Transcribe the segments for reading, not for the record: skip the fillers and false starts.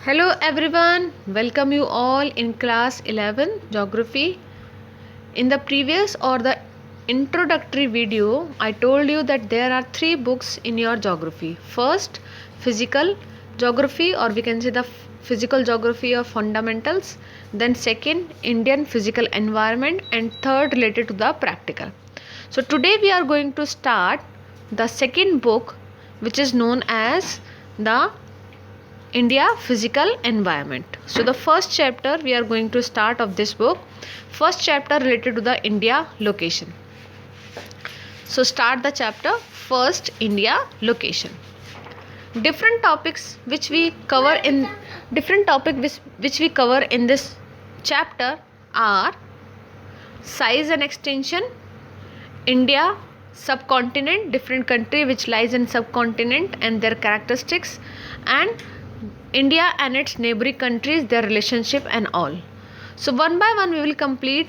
Hello everyone, welcome you all in class 11 geography. In the previous or the introductory video, I told you that there are three books in your geography. First, physical geography, or we can say the physical geography of fundamentals. Then second, Indian physical environment, and third, related to the practical. So today we are going to start the second book, which is known as the India physical environment. So the first chapter we are going to start of this book. First chapter related to the India location. So start the chapter. First, India location. Different topics which we cover in which we cover in this chapter are size and extension, India subcontinent, different country which lies in subcontinent and their characteristics, and India and its neighboring countries, their relationship and all. So one by one we will complete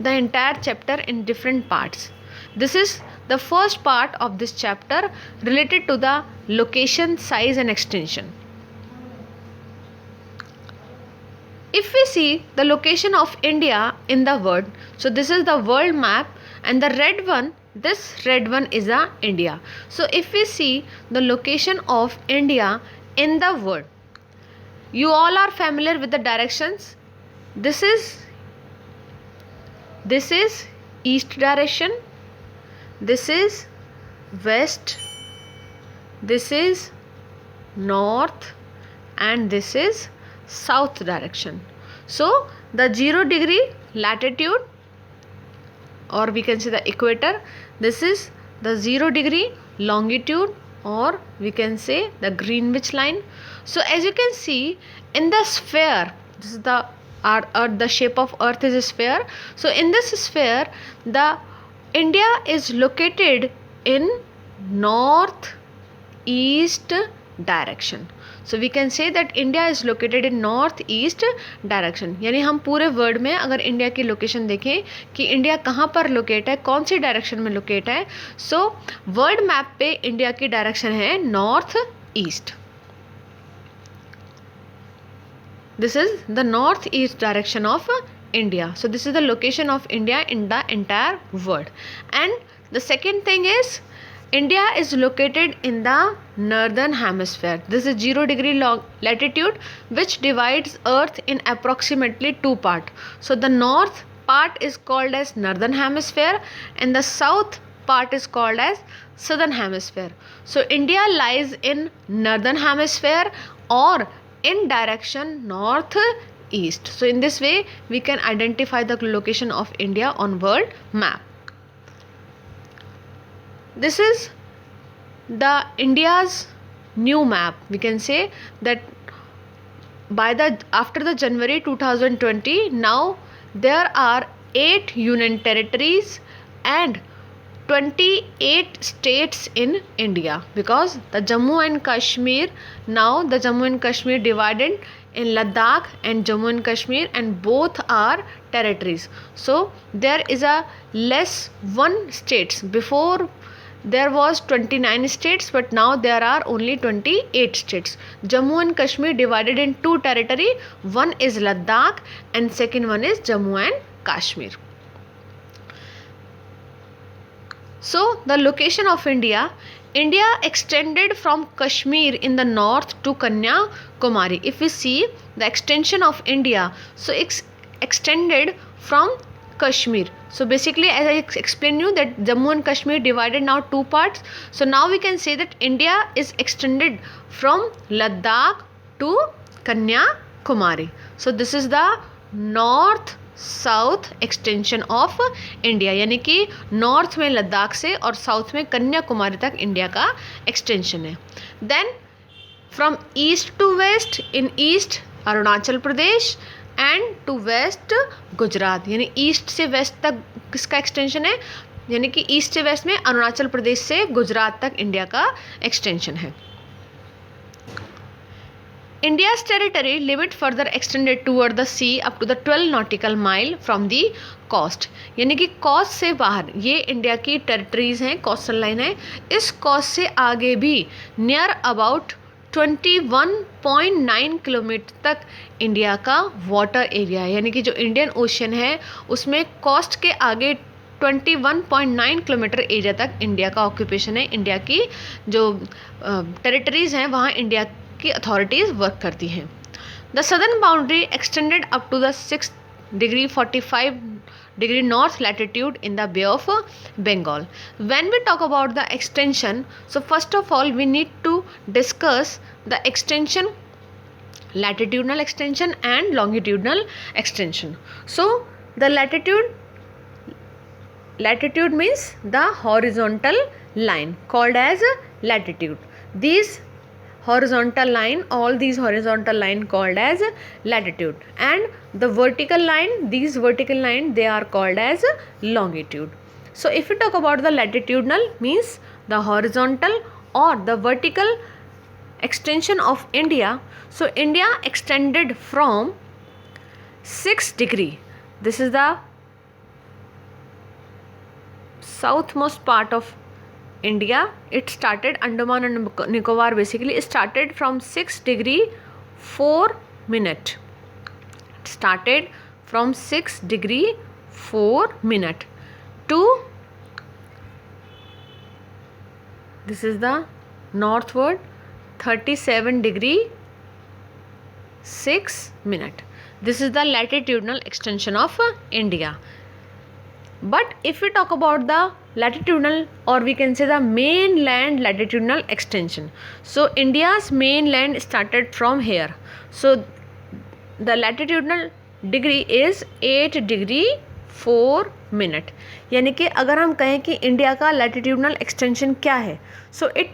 the entire chapter in different parts. This is the first part of this chapter related to the location, size and extension. If we see the location of India in the world, so this is the world map, and the red one, this red one is the India. So if we see the location of India in the world, you all are familiar with the directions. This is east direction, this is west, this is north, and this is south direction. So the 0 degree latitude, or we can say the equator, this is the 0 degree longitude, or we can say the Greenwich line. So as you can see in the sphere, this is the earth, the shape of earth is a sphere. So in this sphere, the India is located in north east direction. So we can say that India is located in north east direction. यानी हम पूरे world में अगर India की location देखें कि India कहाँ पर लोकेट है, कौन सी डायरेक्शन में लोकेट है, सो वर्ल्ड मैप पे इंडिया की डायरेक्शन है north east. This is the northeast direction of India. So this is the location of India in the entire world. And the second thing is, India is located in the northern hemisphere. This is 0 degree latitude which divides earth in approximately two parts. So the north part is called as northern hemisphere and the south part is called as southern hemisphere. So India lies in northern hemisphere or in direction north east. So in this way we can identify the location of India on world map. This is the India's new map. We can say that after the January 2020, now there are 8 union territories and 28 states in India, because the Jammu and Kashmir, now the Jammu and Kashmir divided in Ladakh and Jammu and Kashmir, and both are territories. So there is a less one states. Before there was 29 states, but now there are only 28 states. Jammu and Kashmir divided in two territory, one is Ladakh and second one is Jammu and Kashmir. So the location of India extended from Kashmir in the north to Kanyakumari. If we see the extension of India, so it's extended from Kashmir. So basically, as I explained you that Jammu and Kashmir divided now two parts. So now we can say that India is extended from Ladakh to Kanyakumari. So this is the north south extension of India, यानी कि north में लद्दाख से और south में कन्याकुमारी तक India का extension है. Then from east to west, in east Arunachal Pradesh and to west Gujarat, यानी ईस्ट से वेस्ट तक किसका एक्सटेंशन है, यानी कि ईस्ट से वेस्ट में अरुणाचल प्रदेश से गुजरात तक इंडिया का एक्सटेंशन है. India's territory limit further extended toward the sea up to the 12 nautical mile from the coast. यानी कि coast से बाहर ये इंडिया की territories हैं, coastal line है. इस coast से आगे भी near about 21.9 किलोमीटर तक इंडिया का वाटर एरिया है, यानी कि जो इंडियन ओशन है उसमें कोस्ट के आगे 21.9 किलोमीटर एरिया तक इंडिया का ऑक्यूपेशन है। इंडिया की जो टेरिटरीज हैं वहाँ इंडिया की अथॉरिटीज़ वर्क करती हैं। The southern boundary extended up to the 6 degree 45 degree north latitude in the Bay of Bengal. When we talk about the extension, so first of all we need to discuss the extension, latitudinal extension and longitudinal extension. So the latitude means the horizontal line called as latitude. These horizontal line, all these horizontal line called as latitude, and the vertical line, these vertical line, they are called as longitude. So if you talk about the latitudinal, means the horizontal or the vertical extension of India. So India extended from 6 degree, this is the southmost part of India. It started, Andaman and Nicobar basically started from 6 degree 4 minute. It started from 6 degree 4 minute to, this is the northward, 37 degree 6 minute. This is the latitudinal extension of India. But if we talk about the latitudinal, or we can say the mainland latitudinal extension, so India's mainland started from here. So the latitudinal degree is 8 degree 4 minute. यानी कि अगर हम कहें कि India का latitudinal extension क्या है, so it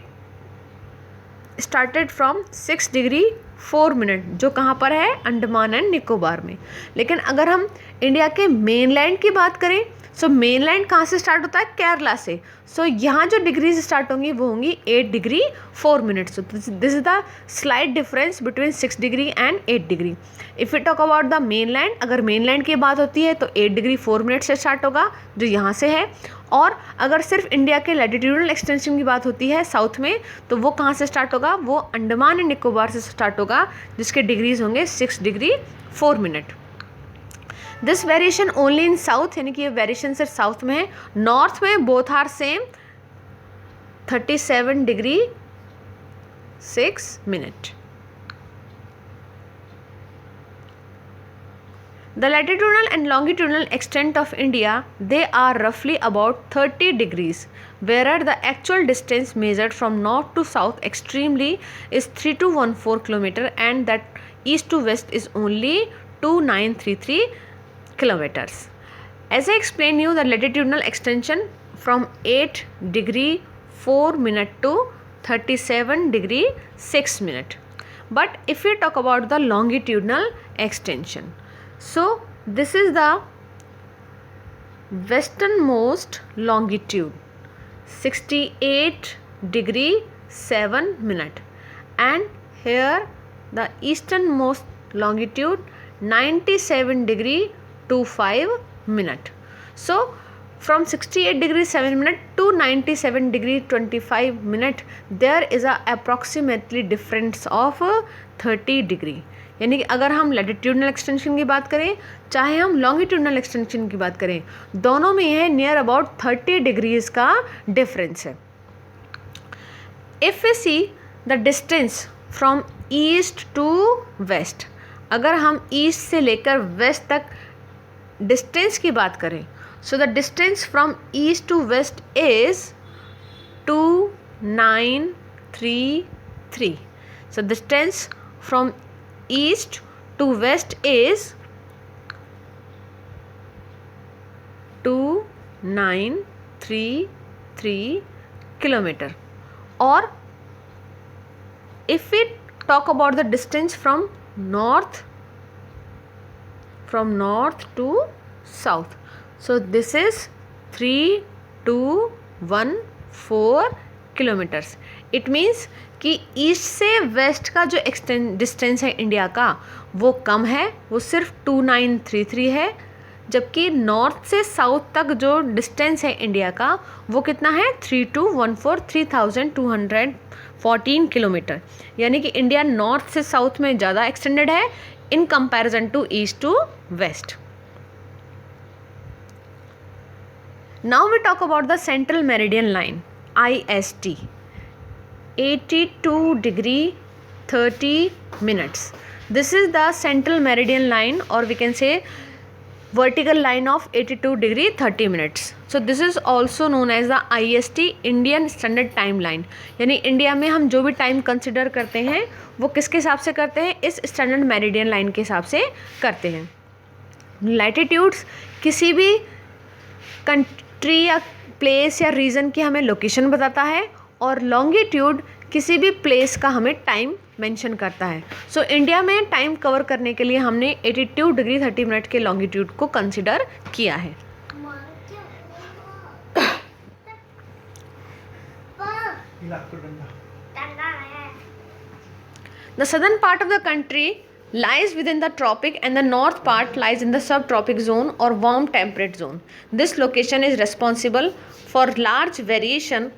started from 6 degree 4 minute, जो कहाँ पर है, अंडमान एंड निकोबार में. लेकिन अगर हम इंडिया के मेनलैंड की बात करें, सो मेनलैंड कहाँ से स्टार्ट होता है, केरला से. सो यहाँ जो डिग्रीज स्टार्ट होंगी वो होंगी 8 degree 4 minute. So this is the slight difference between 6 degree and 8 degree. If you talk about the mainland, अगर मेनलैंड की बात होती है तो 8 डिग्री 4 मिनट से स्टार्ट होगा जो यहाँ से है. और अगर सिर्फ इंडिया के लैटिट्यूडनल एक्सटेंशन की बात होती है साउथ में, तो वो कहाँ से स्टार्ट होगा, वो अंडमान एंड निकोबार से स्टार्ट होगा जिसके डिग्रीज होंगे 6 degree 4 minute. This variation only in south, यानी कि ये वेरिएशन सिर्फ साउथ में है. नॉर्थ में both are same 37 degree 6 minute. The latitudinal and longitudinal extent of India, they are roughly about 30 degrees, whereas the actual distance measured from north to south extremely is 3214 km, and that east to west is only 2933 kilometers. As I explained you, the latitudinal extension from 8 degree 4 minute to 37 degree 6 minute. But if we talk about the longitudinal extension, so this is the westernmost longitude 68 degree 7 minute, and here the easternmost longitude 97 degree 25 minute. So from 68 degree 7 minute to 97 degree 25 minute there is a approximately difference of 30 degree. यानी कि अगर हम latitudinal extension की बात करें चाहे हम longitudinal extension की बात करें, दोनों में यह नियर अबाउट 30 डिग्रीज का डिफरेंस है. If we see the distance from east to west, अगर हम ईस्ट से लेकर वेस्ट तक डिस्टेंस की बात करें, so the distance from east to west is 2933. So distance फ्रॉम east to west is 2933 kilometer. Or if we talk about the distance from north to south, so this is 3214 kilometers. It means कि east से waste का जो distance है India का वो कम है, वो सिर्फ 2933 है, जबकि नॉर्थ से साउथ तक जो डिस्टेंस है इंडिया का वो कितना है 3214, 3214 14 किलोमीटर, यानी कि इंडिया नॉर्थ से साउथ में ज़्यादा एक्सटेंडेड है in comparison to east to west. Now we talk about the Central Meridian Line, IST. 82 degree 30 minutes. This is the Central Meridian Line, or we can say vertical line of 82 degree 30 minutes. So this is also known as the IST, Indian Standard Time Line. यानी India में हम जो भी time consider करते हैं वो किसके हिसाब से करते हैं, इस स्टैंडर्ड मेरिडियन लाइन के हिसाब से करते हैं. लैटिट्यूड्स किसी भी कंट्री या प्लेस या रीजन की हमें लोकेशन बताता है, और लॉन्गिट्यूड किसी भी प्लेस का हमें टाइम मेंशन करता है. सो इंडिया में टाइम कवर करने के लिए हमने 82 डिग्री 30 मिनट के लॉन्गिट्यूड को कंसिडर किया है. The southern part of the country lies within the tropic and the north part lies in the subtropic zone or warm temperate zone. This location is responsible for large variation